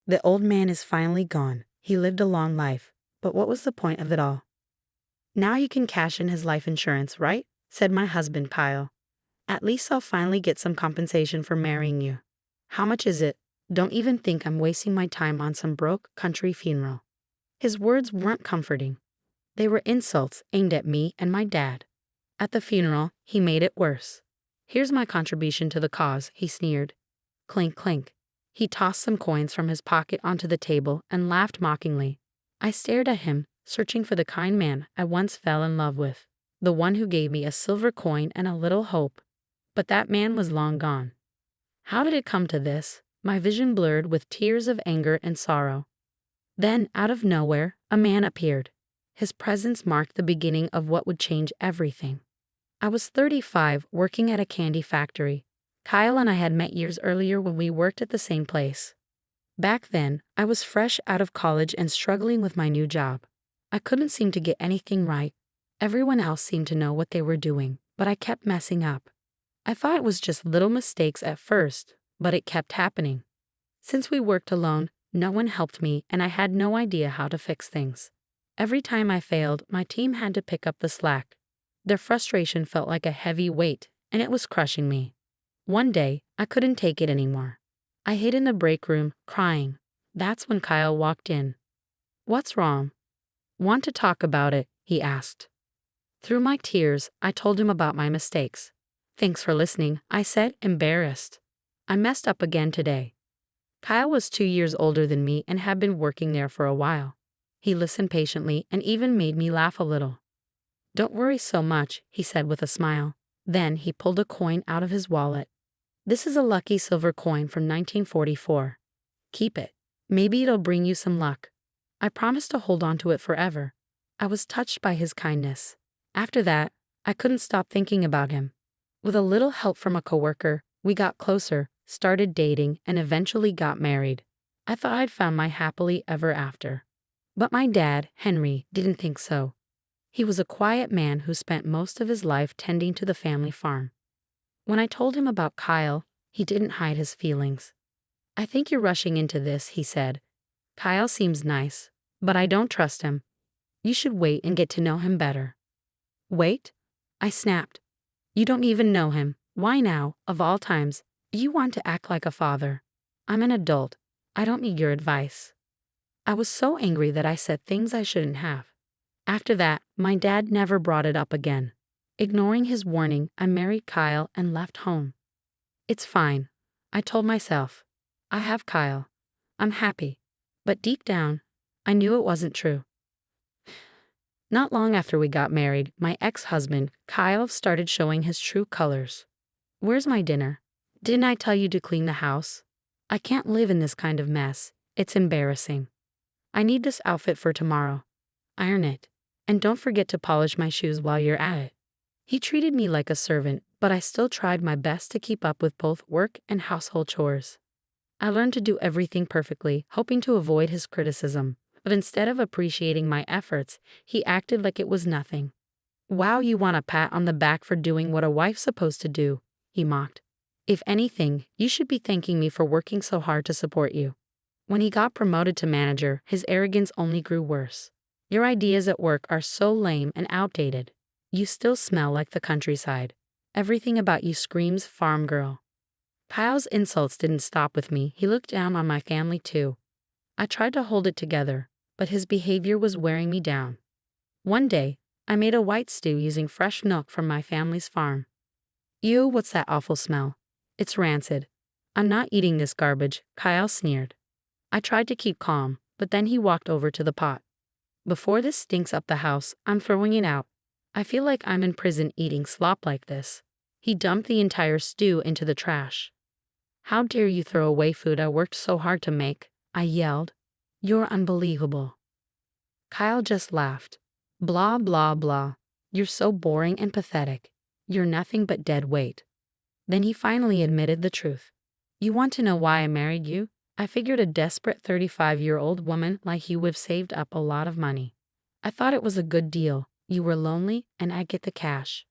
The old man is finally gone. He lived a long life. But what was the point of it all? Now you can cash in his life insurance, right? Said my husband, Kyle. At least I'll finally get some compensation for marrying you. How much is it? Don't even think I'm wasting my time on some broke country funeral. His words weren't comforting. They were insults aimed at me and my dad. At the funeral, he made it worse. Here's my contribution to the cause, he sneered. Clink, clink. He tossed some coins from his pocket onto the table and laughed mockingly. I stared at him, searching for the kind man I once fell in love with, the one who gave me a silver coin and a little hope. But that man was long gone. How did it come to this? My vision blurred with tears of anger and sorrow. Then, out of nowhere, a man appeared. His presence marked the beginning of what would change everything. I was 35, working at a candy factory. Kyle and I had met years earlier when we worked at the same place. Back then, I was fresh out of college and struggling with my new job. I couldn't seem to get anything right. Everyone else seemed to know what they were doing, but I kept messing up. I thought it was just little mistakes at first, but it kept happening. Since we worked alone, no one helped me and I had no idea how to fix things. Every time I failed, my team had to pick up the slack. Their frustration felt like a heavy weight, and it was crushing me. One day, I couldn't take it anymore. I hid in the break room, crying. That's when Kyle walked in. "What's wrong?" "Want to talk about it?" he asked. Through my tears, I told him about my mistakes. "Thanks for listening," I said, embarrassed. "I messed up again today." Kyle was 2 years older than me and had been working there for a while. He listened patiently and even made me laugh a little. "Don't worry so much," he said with a smile. Then he pulled a coin out of his wallet. "This is a lucky silver coin from 1944. Keep it. Maybe it'll bring you some luck." I promised to hold on to it forever. I was touched by his kindness. After that, I couldn't stop thinking about him. With a little help from a coworker, we got closer, started dating, and eventually got married. I thought I'd found my happily ever after. But my dad, Henry, didn't think so. He was a quiet man who spent most of his life tending to the family farm. When I told him about Kyle, he didn't hide his feelings. "I think you're rushing into this," he said. "Kyle seems nice, but I don't trust him. You should wait and get to know him better." "Wait?" I snapped. "You don't even know him. Why now, of all times, do you want to act like a father? I'm an adult. I don't need your advice." I was so angry that I said things I shouldn't have. After that, my dad never brought it up again. Ignoring his warning, I married Kyle and left home. "It's fine," I told myself. "I have Kyle. I'm happy." But deep down, I knew it wasn't true. Not long after we got married, my ex-husband, Kyle, started showing his true colors. "Where's my dinner? Didn't I tell you to clean the house? I can't live in this kind of mess. It's embarrassing. I need this outfit for tomorrow. Iron it. And don't forget to polish my shoes while you're at it." He treated me like a servant, but I still tried my best to keep up with both work and household chores. I learned to do everything perfectly, hoping to avoid his criticism. But instead of appreciating my efforts, he acted like it was nothing. "Wow, you want a pat on the back for doing what a wife's supposed to do," he mocked. "If anything, you should be thanking me for working so hard to support you." When he got promoted to manager, his arrogance only grew worse. "Your ideas at work are so lame and outdated. You still smell like the countryside. Everything about you screams farm girl." Kyle's insults didn't stop with me. He looked down on my family too. I tried to hold it together, but his behavior was wearing me down. One day, I made a white stew using fresh milk from my family's farm. "Ew, what's that awful smell? It's rancid." "I'm not eating this garbage," Kyle sneered. I tried to keep calm, but then he walked over to the pot. "Before this stinks up the house, I'm throwing it out. I feel like I'm in prison eating slop like this." He dumped the entire stew into the trash. "How dare you throw away food I worked so hard to make?" I yelled. "You're unbelievable." Kyle just laughed. "Blah, blah, blah. You're so boring and pathetic. You're nothing but dead weight." Then he finally admitted the truth. "You want to know why I married you? I figured a desperate 35-year-old woman like you would have saved up a lot of money. I thought it was a good deal. You were lonely, and I'd get the cash."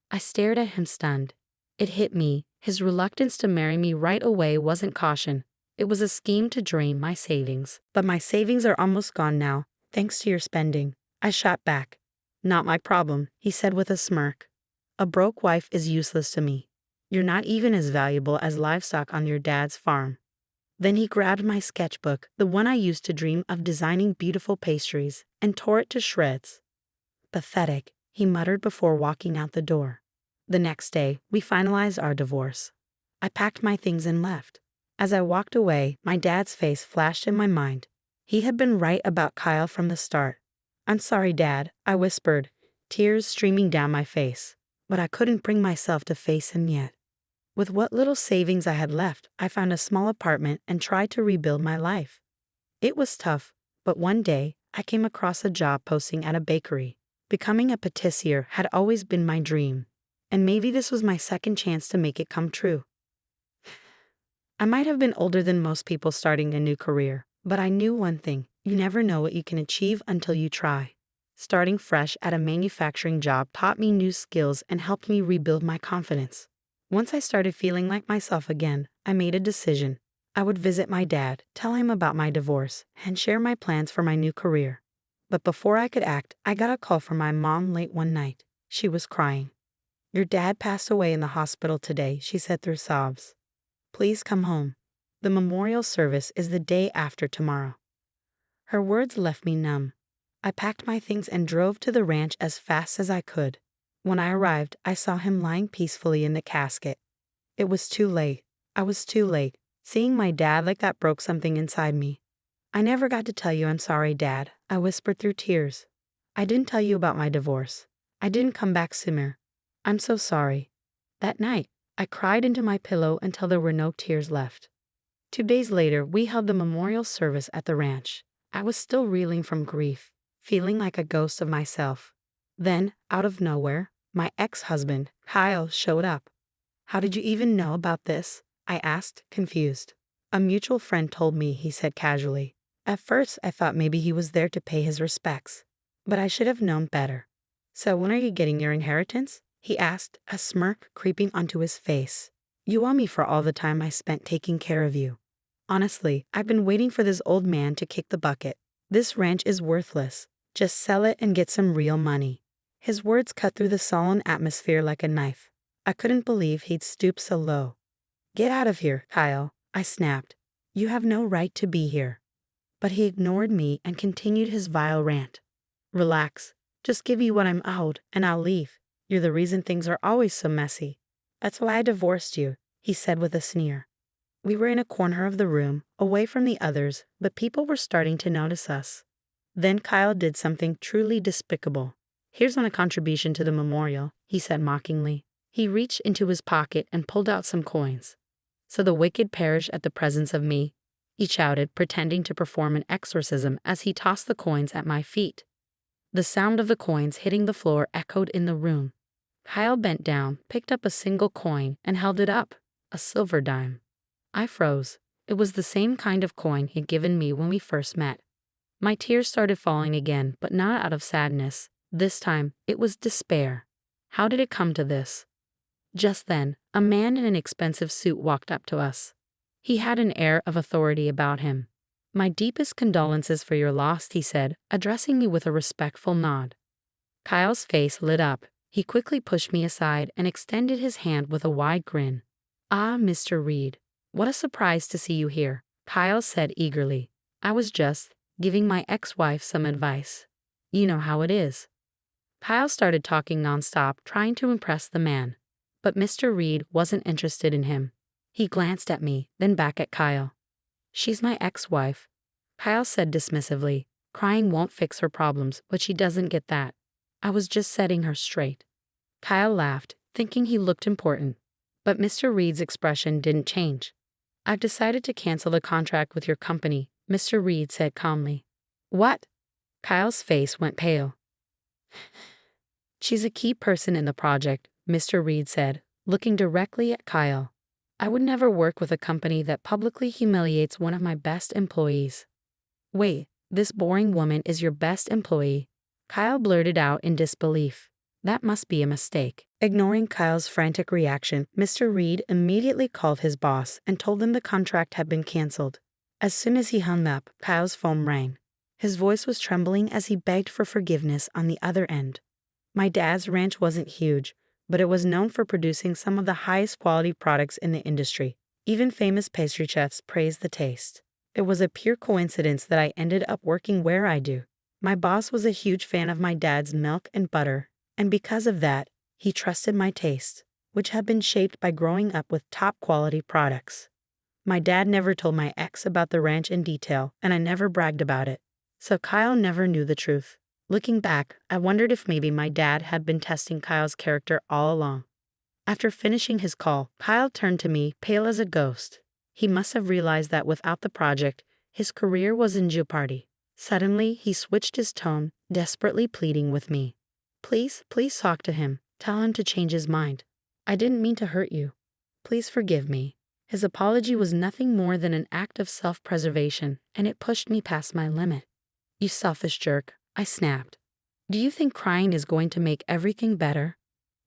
I stared at him stunned. It hit me. His reluctance to marry me right away wasn't caution. It was a scheme to drain my savings. But my savings are almost gone now, thanks to your spending. I shot back. Not my problem, he said with a smirk. A broke wife is useless to me. You're not even as valuable as livestock on your dad's farm. Then he grabbed my sketchbook, the one I used to dream of designing beautiful pastries, and tore it to shreds. Pathetic, he muttered before walking out the door. The next day, we finalized our divorce. I packed my things and left. As I walked away, my dad's face flashed in my mind. He had been right about Kyle from the start. "I'm sorry, Dad," I whispered, tears streaming down my face. But I couldn't bring myself to face him yet. With what little savings I had left, I found a small apartment and tried to rebuild my life. It was tough, but one day, I came across a job posting at a bakery. Becoming a patissier had always been my dream, and maybe this was my second chance to make it come true. I might have been older than most people starting a new career, but I knew one thing: you never know what you can achieve until you try. Starting fresh at a manufacturing job taught me new skills and helped me rebuild my confidence. Once I started feeling like myself again, I made a decision. I would visit my dad, tell him about my divorce, and share my plans for my new career. But before I could act, I got a call from my mom late one night. She was crying. "Your dad passed away in the hospital today," she said through sobs. "Please come home. The memorial service is the day after tomorrow." Her words left me numb. I packed my things and drove to the ranch as fast as I could. When I arrived, I saw him lying peacefully in the casket. It was too late. I was too late. Seeing my dad like that broke something inside me. "I never got to tell you I'm sorry, Dad," I whispered through tears. "I didn't tell you about my divorce. I didn't come back sooner. I'm so sorry." That night, I cried into my pillow until there were no tears left. 2 days later, we held the memorial service at the ranch. I was still reeling from grief, feeling like a ghost of myself. Then, out of nowhere, my ex-husband, Kyle, showed up. "How did you even know about this?" I asked, confused. "A mutual friend told me," he said casually. At first, I thought maybe he was there to pay his respects, but I should have known better. "So when are you getting your inheritance?" he asked, a smirk creeping onto his face. "You owe me for all the time I spent taking care of you. Honestly, I've been waiting for this old man to kick the bucket. This ranch is worthless. Just sell it and get some real money." His words cut through the sullen atmosphere like a knife. I couldn't believe he'd stooped so low. "Get out of here, Kyle," I snapped. "You have no right to be here." But he ignored me and continued his vile rant. "Relax. Just give you what I'm owed, and I'll leave. You're the reason things are always so messy. That's why I divorced you," he said with a sneer. We were in a corner of the room, away from the others, but people were starting to notice us. Then Kyle did something truly despicable. "Here's my contribution to the memorial," he said mockingly. He reached into his pocket and pulled out some coins. "So the wicked perish at the presence of me," he shouted, pretending to perform an exorcism as he tossed the coins at my feet. The sound of the coins hitting the floor echoed in the room. Kyle bent down, picked up a single coin, and held it up. A silver dime. I froze. It was the same kind of coin he'd given me when we first met. My tears started falling again, but not out of sadness. This time, it was despair. How did it come to this? Just then, a man in an expensive suit walked up to us. He had an air of authority about him. "My deepest condolences for your loss," he said, addressing me with a respectful nod. Kyle's face lit up. He quickly pushed me aside and extended his hand with a wide grin. "Ah, Mr. Reed. What a surprise to see you here," Kyle said eagerly. "I was just giving my ex-wife some advice. You know how it is." Kyle started talking nonstop, trying to impress the man. But Mr. Reed wasn't interested in him. He glanced at me, then back at Kyle. "She's my ex-wife," Kyle said dismissively. "Crying won't fix her problems, but she doesn't get that. I was just setting her straight." Kyle laughed, thinking he looked important. But Mr. Reed's expression didn't change. "I've decided to cancel the contract with your company," Mr. Reed said calmly. "What?" Kyle's face went pale. "She's a key person in the project," Mr. Reed said, looking directly at Kyle. "I would never work with a company that publicly humiliates one of my best employees." "Wait, this boring woman is your best employee?" Kyle blurted out in disbelief. "That must be a mistake." Ignoring Kyle's frantic reaction, Mr. Reed immediately called his boss and told him the contract had been canceled. As soon as he hung up, Kyle's phone rang. His voice was trembling as he begged for forgiveness on the other end. My dad's ranch wasn't huge, but it was known for producing some of the highest quality products in the industry. Even famous pastry chefs praised the taste. It was a pure coincidence that I ended up working where I do. My boss was a huge fan of my dad's milk and butter, and because of that, he trusted my taste, which had been shaped by growing up with top-quality products. My dad never told my ex about the ranch in detail, and I never bragged about it, so Kyle never knew the truth. Looking back, I wondered if maybe my dad had been testing Kyle's character all along. After finishing his call, Kyle turned to me, pale as a ghost. He must have realized that without the project, his career was in jeopardy. Suddenly, he switched his tone, desperately pleading with me. Please talk to him. Tell him to change his mind. I didn't mean to hurt you. Please forgive me. His apology was nothing more than an act of self-preservation, and it pushed me past my limit. You selfish jerk, I snapped. Do you think crying is going to make everything better?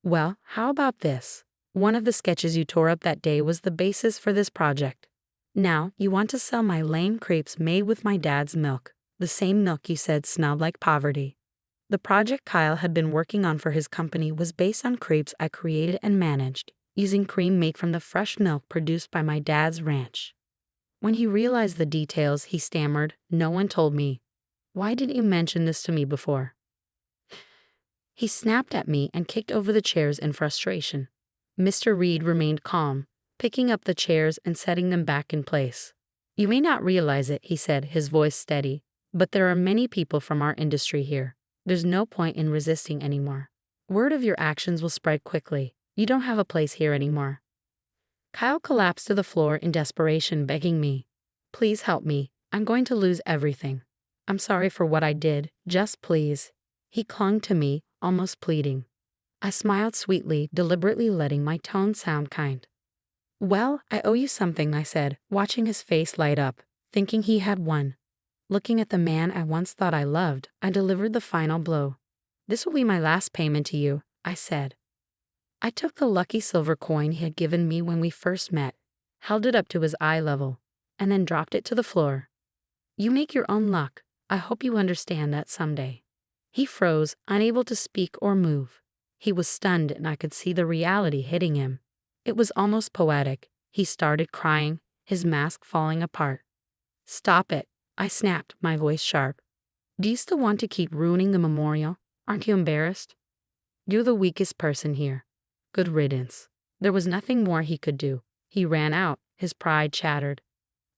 Well, how about this? One of the sketches you tore up that day was the basis for this project. Now, you want to sell my lame crepes made with my dad's milk, the same milk you said smelled like poverty. The project Kyle had been working on for his company was based on crepes I created and managed, using cream made from the fresh milk produced by my dad's ranch. When he realized the details, he stammered, "No one told me. Why didn't you mention this to me before?" He snapped at me and kicked over the chairs in frustration. Mr. Reed remained calm, picking up the chairs and setting them back in place. You may not realize it, he said, his voice steady, but there are many people from our industry here. There's no point in resisting anymore. Word of your actions will spread quickly. You don't have a place here anymore. Kyle collapsed to the floor in desperation, begging me, "Please help me. I'm going to lose everything. I'm sorry for what I did. Just please." He clung to me, almost pleading. I smiled sweetly, deliberately letting my tone sound kind. Well, I owe you something, I said, watching his face light up, thinking he had won. Looking at the man I once thought I loved, I delivered the final blow. This will be my last payment to you, I said. I took the lucky silver coin he had given me when we first met, held it up to his eye level, and then dropped it to the floor. You make your own luck. I hope you understand that someday. He froze, unable to speak or move. He was stunned and I could see the reality hitting him. It was almost poetic. He started crying, his mask falling apart. Stop it, I snapped, my voice sharp. Do you still want to keep ruining the memorial? Aren't you embarrassed? You're the weakest person here. Good riddance. There was nothing more he could do. He ran out, his pride shattered.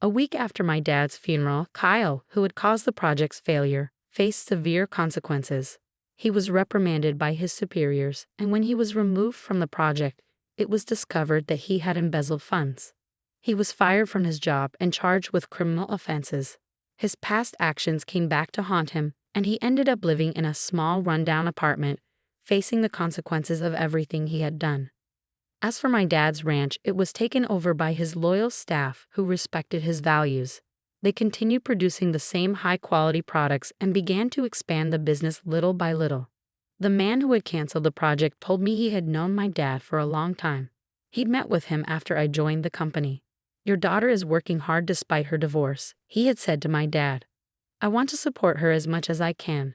A week after my dad's funeral, Kyle, who had caused the project's failure, faced severe consequences. He was reprimanded by his superiors, and when he was removed from the project, it was discovered that he had embezzled funds. He was fired from his job and charged with criminal offenses. His past actions came back to haunt him, and he ended up living in a small, rundown apartment, facing the consequences of everything he had done. As for my dad's ranch, it was taken over by his loyal staff who respected his values. They continued producing the same high-quality products and began to expand the business little by little. The man who had canceled the project told me he had known my dad for a long time. He'd met with him after I joined the company. Your daughter is working hard despite her divorce, he had said to my dad. I want to support her as much as I can.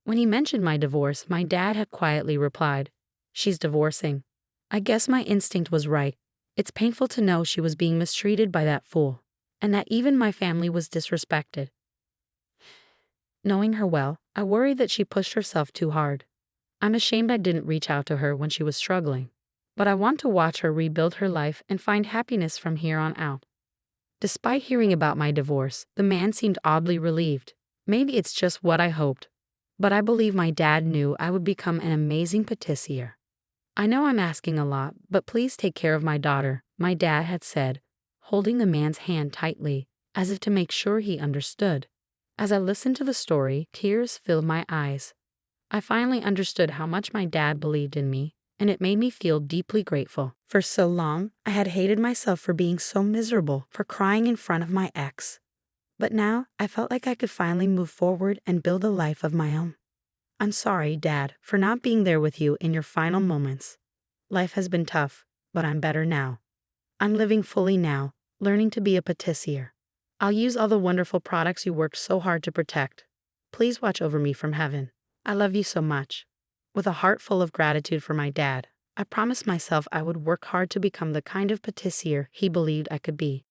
When he mentioned my divorce, my dad had quietly replied, She's divorcing. I guess my instinct was right. It's painful to know she was being mistreated by that fool, and that even my family was disrespected. Knowing her well, I worried that she pushed herself too hard. I'm ashamed I didn't reach out to her when she was struggling, but I want to watch her rebuild her life and find happiness from here on out. Despite hearing about my divorce, the man seemed oddly relieved. Maybe it's just what I hoped, but I believe my dad knew I would become an amazing patissier. I know I'm asking a lot, but please take care of my daughter, my dad had said, holding the man's hand tightly, as if to make sure he understood. As I listened to the story, tears filled my eyes. I finally understood how much my dad believed in me, and it made me feel deeply grateful. For so long, I had hated myself for being so miserable, for crying in front of my ex. But now, I felt like I could finally move forward and build a life of my own. I'm sorry, Dad, for not being there with you in your final moments. Life has been tough, but I'm better now. I'm living fully now, learning to be a patissier. I'll use all the wonderful products you worked so hard to protect. Please watch over me from heaven. I love you so much. With a heart full of gratitude for my dad, I promised myself I would work hard to become the kind of patissier he believed I could be.